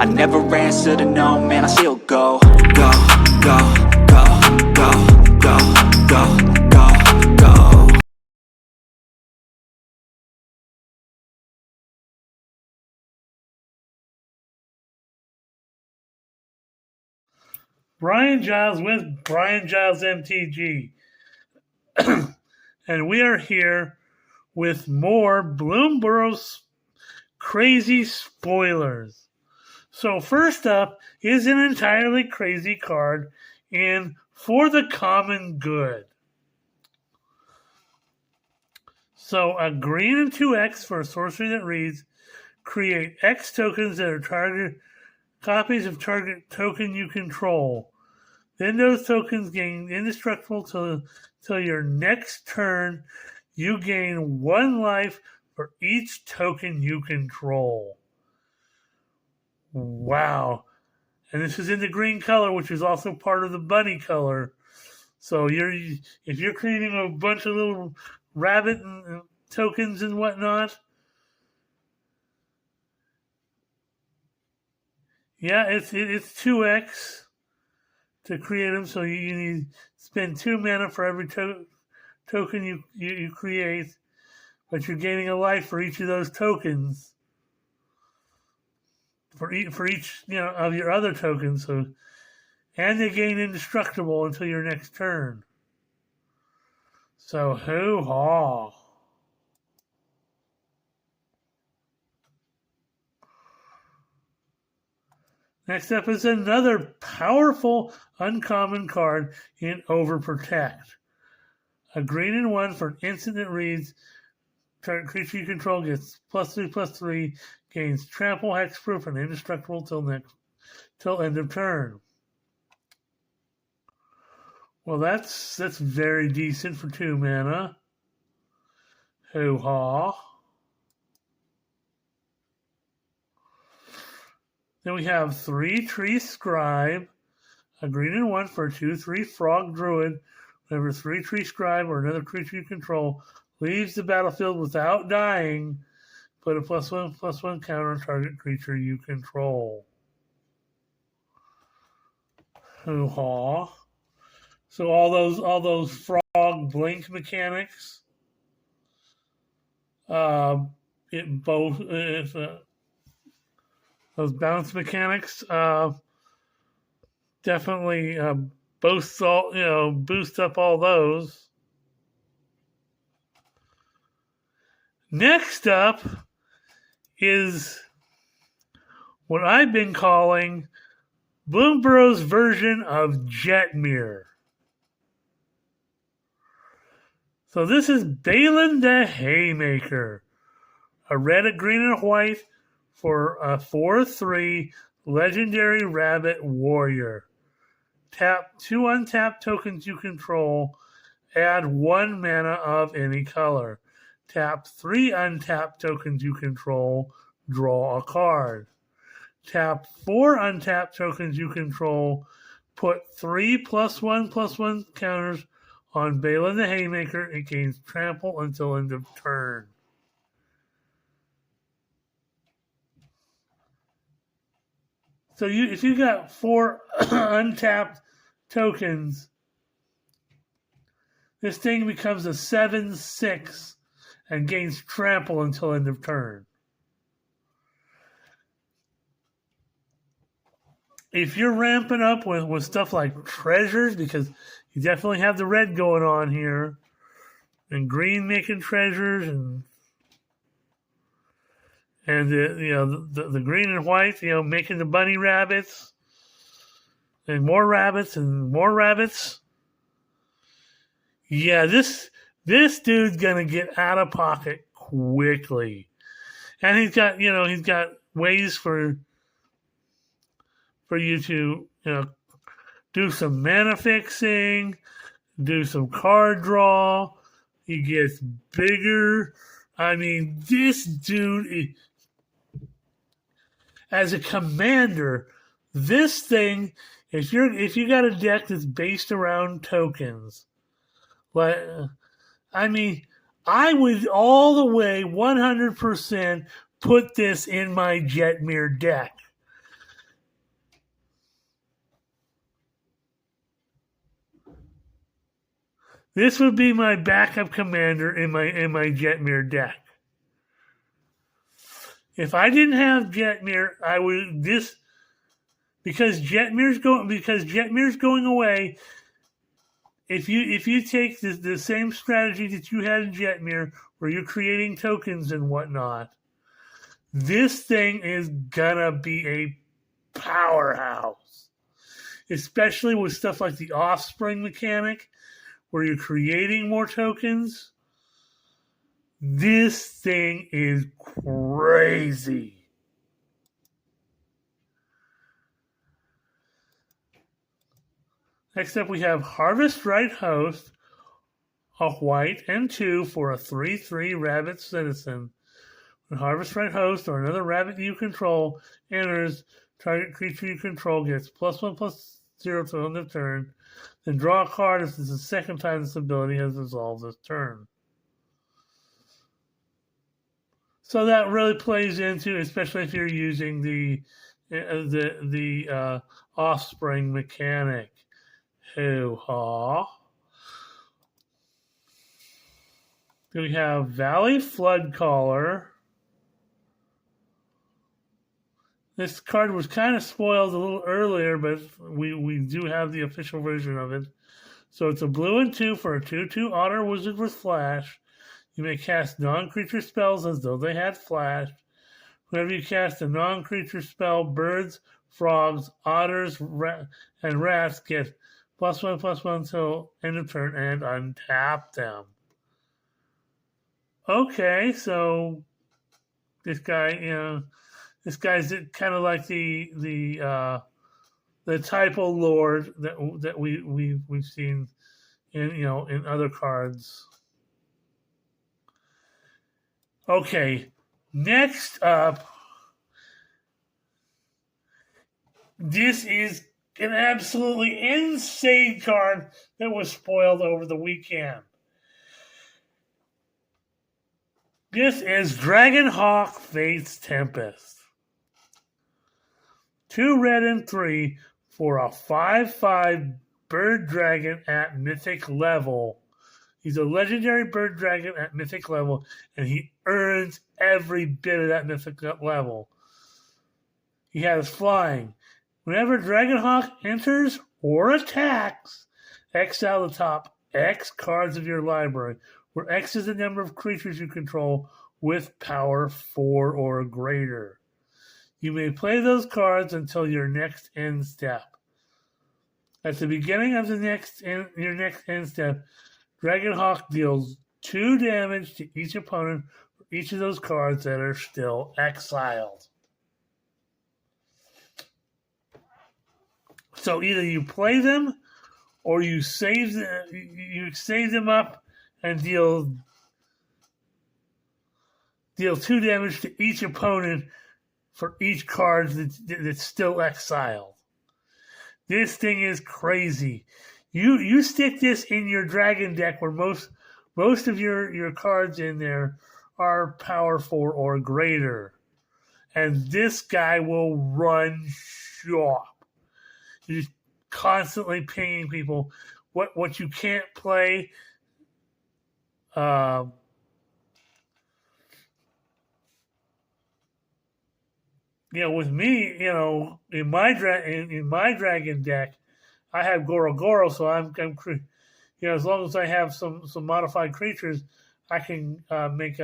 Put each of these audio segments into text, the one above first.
I never answer to no, man, I still go. Go, go, go, go, go, go, go, go. Brian Giles with Brian Giles MTG. And we are here with more Bloomburrow crazy spoilers. So first up is an entirely crazy card in For the Common Good. So a green and 2X for a sorcery that reads, create X tokens that are target copies of target token you control. Then those tokens gain indestructible till your next turn. You gain 1 life for each token you control. Wow. And this is in the green color, which is also part of the bunny color. So if you're creating a bunch of little rabbit and tokens and whatnot, yeah, it's 2x to create them. So you need to spend 2 mana for every token you create, but you're gaining a life for each of those tokens. For each of your other tokens, and they gain indestructible until your next turn. So hoo-ha. Next up is another powerful uncommon card in Overprotect. A green and 1 for an instant that reads, target creature you control gets +3/+3, gains trample, hexproof, and indestructible till end of turn. Well, that's very decent for 2 mana. Hoo-ha. Then we have 3 Tree Scribe, a green and 1 for a 2/3 Frog Druid. Whenever 3 Tree Scribe or another creature you control leaves the battlefield without dying, put a +1/+1 counter on target creature you control. Hoo-ha. So all those frog blink mechanics, those bounce mechanics, definitely boost up all those. Next up is what I've been calling Bloomburrow's version of Jetmir. So this is Balin the Haymaker, a red, a green, and a white for a 4/3 legendary rabbit warrior. Tap 2 untapped tokens you control, add 1 mana of any color. Tap 3 untapped tokens you control, draw a card. Tap 4 untapped tokens you control, put 3 +1/+1 counters on Balin the Haymaker. It gains trample until end of turn. So if you got 4 untapped tokens, this thing becomes a 7/6 and gains trample until end of turn. If you're ramping up with stuff like treasures, because you definitely have the red going on here, and green making treasures, and the green and white, making the bunny rabbits, and more rabbits and more rabbits. Yeah, this dude's gonna get out of pocket quickly, and he's got ways for you to do some mana fixing, do some card draw. He gets bigger. I mean, this dude, as a commander, this thing, if you got a deck that's based around tokens, I would all the way 100% put this in my Jetmir deck. This would be my backup commander in my Jetmir deck. If I didn't have Jetmir, I would because Jetmir's going away. If you take the same strategy that you had in Jetmir, where you're creating tokens and whatnot, this thing is gonna be a powerhouse. Especially with stuff like the offspring mechanic, where you're creating more tokens. This thing is crazy. Next up, we have Harvest Right Host, a white and 2 for a 3/3 rabbit citizen. When Harvest Right Host or another rabbit you control enters, target creature you control gets +1/+0 till end of turn. Then draw a card if this is the second time this ability has resolved this turn. So that really plays into, especially if you're using the offspring mechanic. Hoo-ha. Then we have Valley Flood Caller. This card was kind of spoiled a little earlier, but we do have the official version of it. So it's a blue and 2 for a 2/2 Otter Wizard with Flash. You may cast non-creature spells as though they had flash. Whenever you cast a non-creature spell, birds, frogs, otters, and rats get +1/+1 till end of turn and untap them. Okay, so this guy, this guy's kind of like the typo lord that we've seen in other cards. Okay, next up, this is an absolutely insane card that was spoiled over the weekend. This is Dragonhawk Fate's Tempest. 2 red and 3 for a 5/5 bird dragon at mythic level. He's a legendary bird dragon at mythic level, and he earns every bit of that mythic level. He has flying. Whenever Dragonhawk enters or attacks, exile the top X cards of your library, where X is the number of creatures you control with power 4 or greater. You may play those cards until your next end step. At the beginning of your next end step, Dragonhawk deals 2 damage to each opponent for each of those cards that are still exiled. So either you play them or you save them up and deal 2 damage to each opponent for each card that's still exiled. This thing is crazy. You stick this in your dragon deck where most of your cards in there are power 4 or greater. And this guy will run shop. You're just constantly pinging people. What you can't play, with me, in my dragon deck, I have Gorogoro, so I'm as long as I have some modified creatures, I can make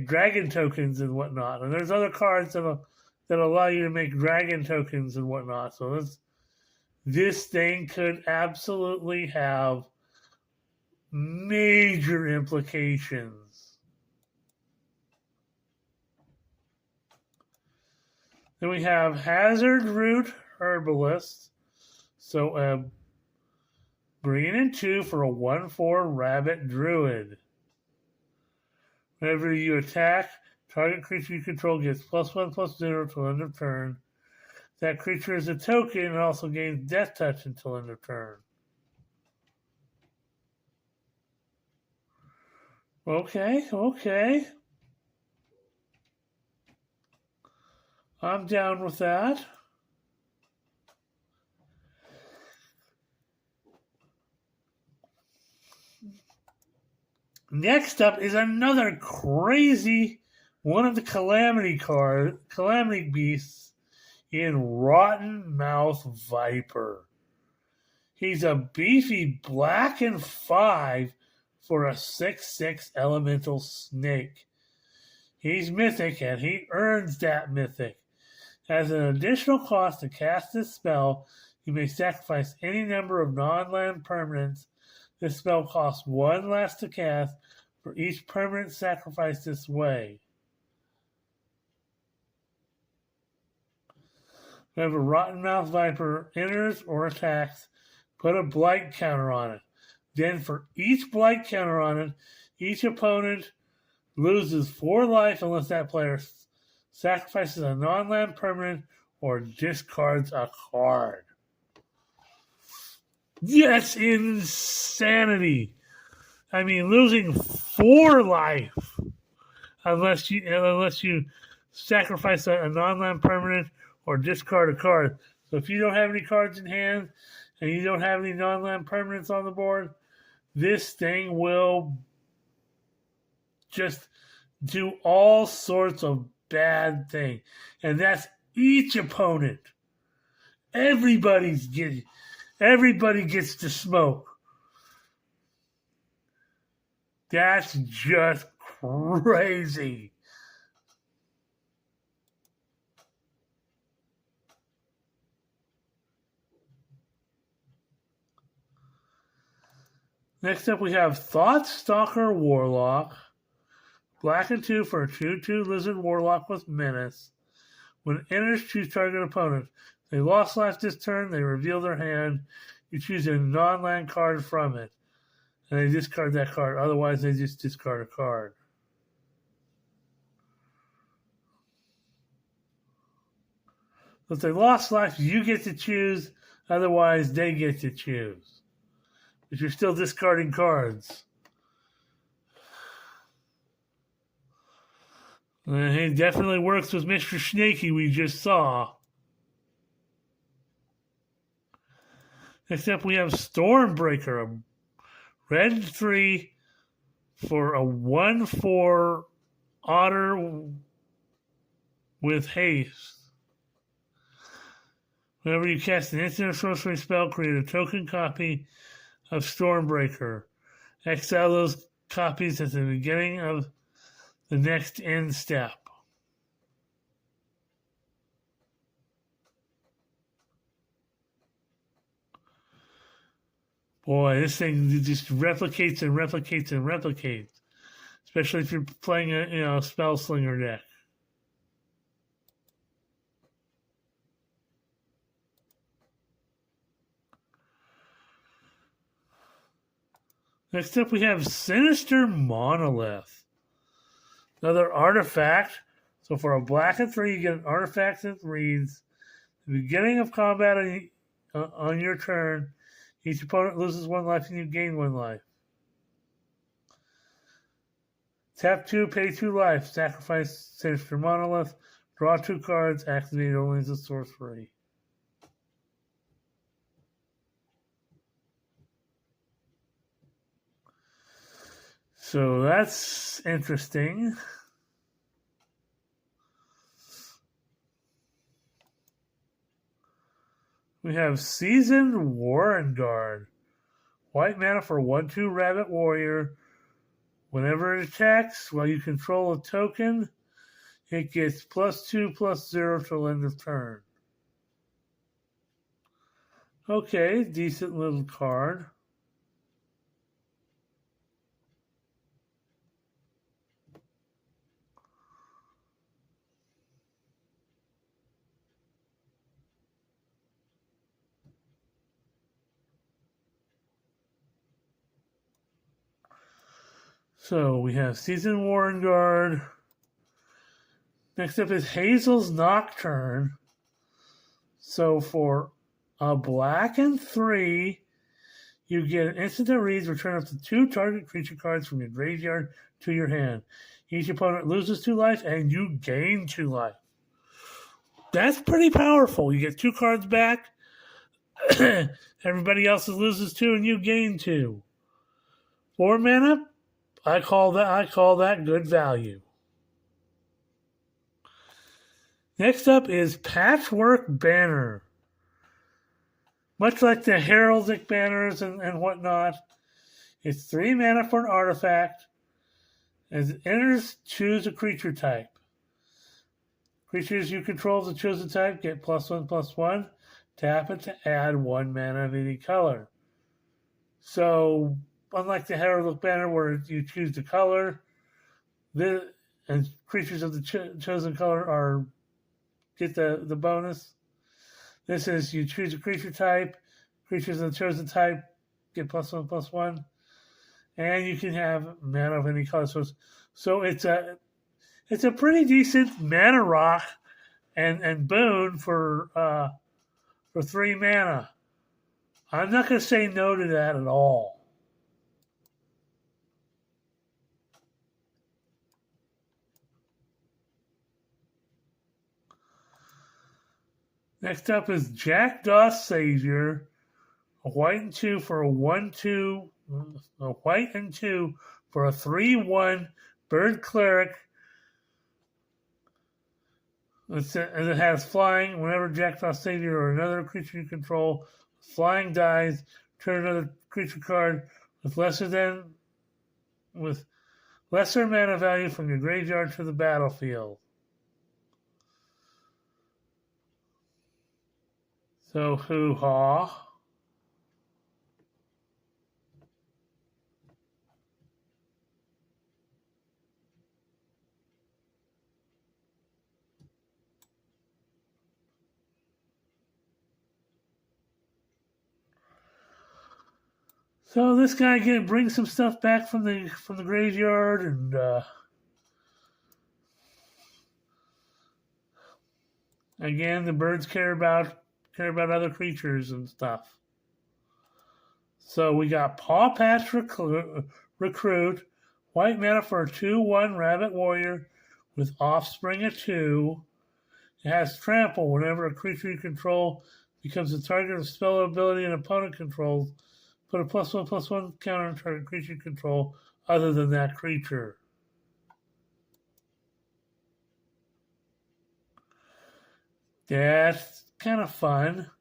dragon tokens and whatnot. And there's other cards that allow you to make dragon tokens and whatnot. So this thing could absolutely have major implications. Then we have Hazard Root Herbalist. So green and 2 for a 1/4 rabbit druid. Whenever you attack, target creature you control gets +1/+0 till end of turn. That creature is a token and also gains Death Touch until end of turn. Okay. I'm down with that. Next up is another crazy one of the calamity beasts in Rotten Mouth Viper. He's a beefy black and 5 for a 6/6 elemental snake. He's mythic and he earns that mythic. As an additional cost to cast this spell, you may sacrifice any number of non-land permanents. This spell costs 1 less to cast for each permanent sacrificed this way. Whenever Rotten Mouth Viper enters or attacks, put a blight counter on it. Then for each blight counter on it, each opponent loses 4 life unless that player sacrifices a non-land permanent or discards a card. That's insanity. I mean, losing 4 life unless you sacrifice a non-land permanent or discard a card. So if you don't have any cards in hand and you don't have any non-land permanents on the board, this thing will just do all sorts of bad things. And that's each opponent. Everybody gets to smoke. That's just crazy. Next up, we have Thoughtstalker Warlock. Black and 2 for a 2/2 Lizard Warlock with Menace. When it enters, choose target opponent. If they lost life this turn, they reveal their hand. You choose a non-land card from it. And they discard that card. Otherwise, they just discard a card. If they lost life, you get to choose. Otherwise, they get to choose. But you're still discarding cards. And it definitely works with Mr. Snaky we just saw. Next up, we have Stormbreaker, a red 3 for a 1/4 otter with haste. Whenever you cast an instant or sorcery spell, create a token copy of Stormbreaker. Exile those copies at the beginning of the next end step. Boy, this thing just replicates and replicates and replicates. Especially if you're playing a spell slinger deck. Next up, we have Sinister Monolith. Another artifact. So for a black and 3, you get an artifact that reads, at the beginning of combat on your turn, each opponent loses 1 life and you gain 1 life. Tap 2, pay 2 life, sacrifice Sinister Monolith, draw 2 cards, activate only as a sorcery. So that's interesting. We have Seasoned Warren Guard. White mana for 1/2 Rabbit Warrior. Whenever it attacks, while you control a token, it gets +2/+0 till end of turn. Okay, decent little card. So we have Seasoned Warren Guard. Next up is Hazel's Nocturne. So for a black and 3, you get an instant that reads, return up to 2 target creature cards from your graveyard to your hand. Each opponent loses 2 life and you gain 2 life. That's pretty powerful. You get 2 cards back. Everybody else loses 2 and you gain 2. 4 mana, I call that good value. Next up is Patchwork Banner. Much like the heraldic banners and whatnot, it's 3 mana for an artifact. As it enters, choose a creature type. Creatures you control of the chosen type get +1/+1. Tap it to add 1 mana of any color. So, unlike the heraldic banner where you choose the color, and creatures of the chosen color get the bonus. This is you choose a creature type. Creatures of the chosen type get +1/+1, and you can have mana of any color. So it's a pretty decent mana rock and boon for 3 mana. I'm not going to say no to that at all. Next up is Jackdaw Savior, a white and 2 for a 1/2, a white and 2 for a 3/1 bird cleric. And it has flying. Whenever Jackdaw Savior or another creature you control flying dies, turn another creature card with lesser mana value from your graveyard to the battlefield. So hoo-ha. So this guy again brings some stuff back from the graveyard, and again the birds care about other creatures and stuff. So we got Paw Patch Recruit, white mana for a 2/1 Rabbit Warrior with Offspring of 2. It has Trample. Whenever a creature you control becomes the target of spell ability an opponent controls, put a +1/+1 counter on target creature you control other than that creature. That's kind of fun.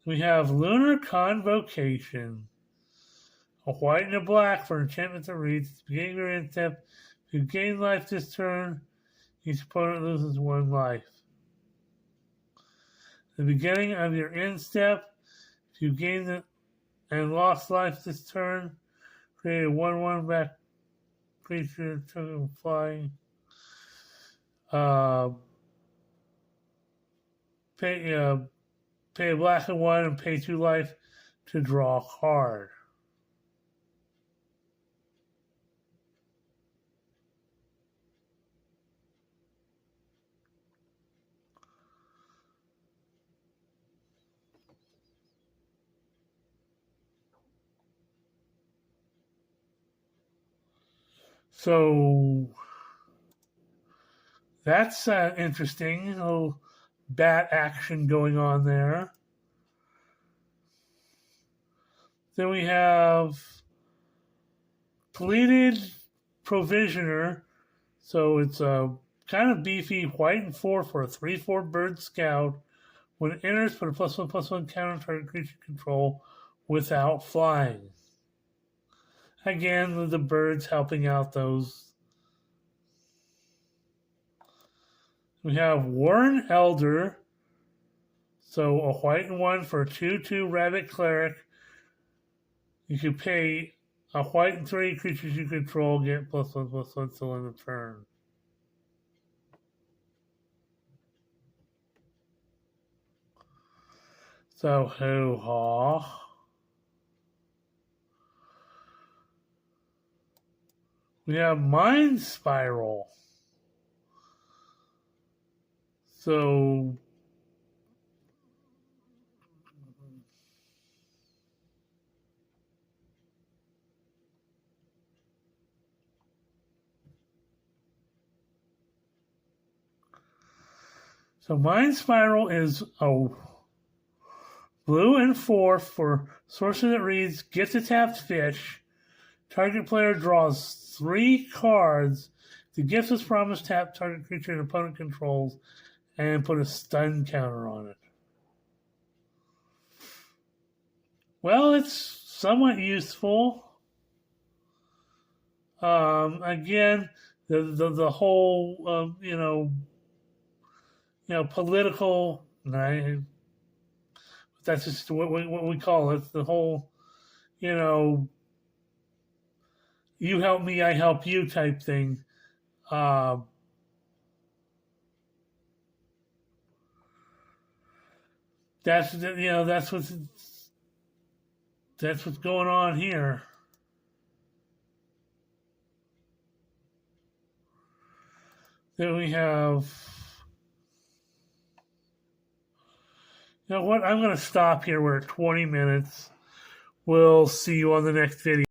We have Lunar Convocation. A white and a black for enchantment that reads, at the beginning of your end step, if you gain life this turn, each opponent loses 1 life. At the beginning of your end step, if you gain and lost life this turn, create a 1/1 back creature flying. Pay a black and 1 and pay 2 life to draw a card. So that's interesting. A little bat action going on there. Then we have Pleated Provisioner. So it's a kind of beefy white and 4 for a 3/4 bird scout. When it enters, put a +1/+1 counter on target creature control without flying. Again, the birds helping out those. We have Warren Elder. So a white and 1 for a 2/2 Rabbit Cleric. You can pay a white and 3 creatures you control get +1/+1 till end of turn. So hoo-ha. We have Mind Spiral. So Mind Spiral is a blue and 4 for sorcery that reads, get the tapped fish. Target player draws 3 cards. The gift is promised tap target creature and opponent controls and put a stun counter on it. Well, it's somewhat useful. Again, the whole political. That's just what we call it. The whole you help me, I help you type thing. That's what's going on here. Then we have. You know what? I'm going to stop here. We're at 20 minutes. We'll see you on the next video.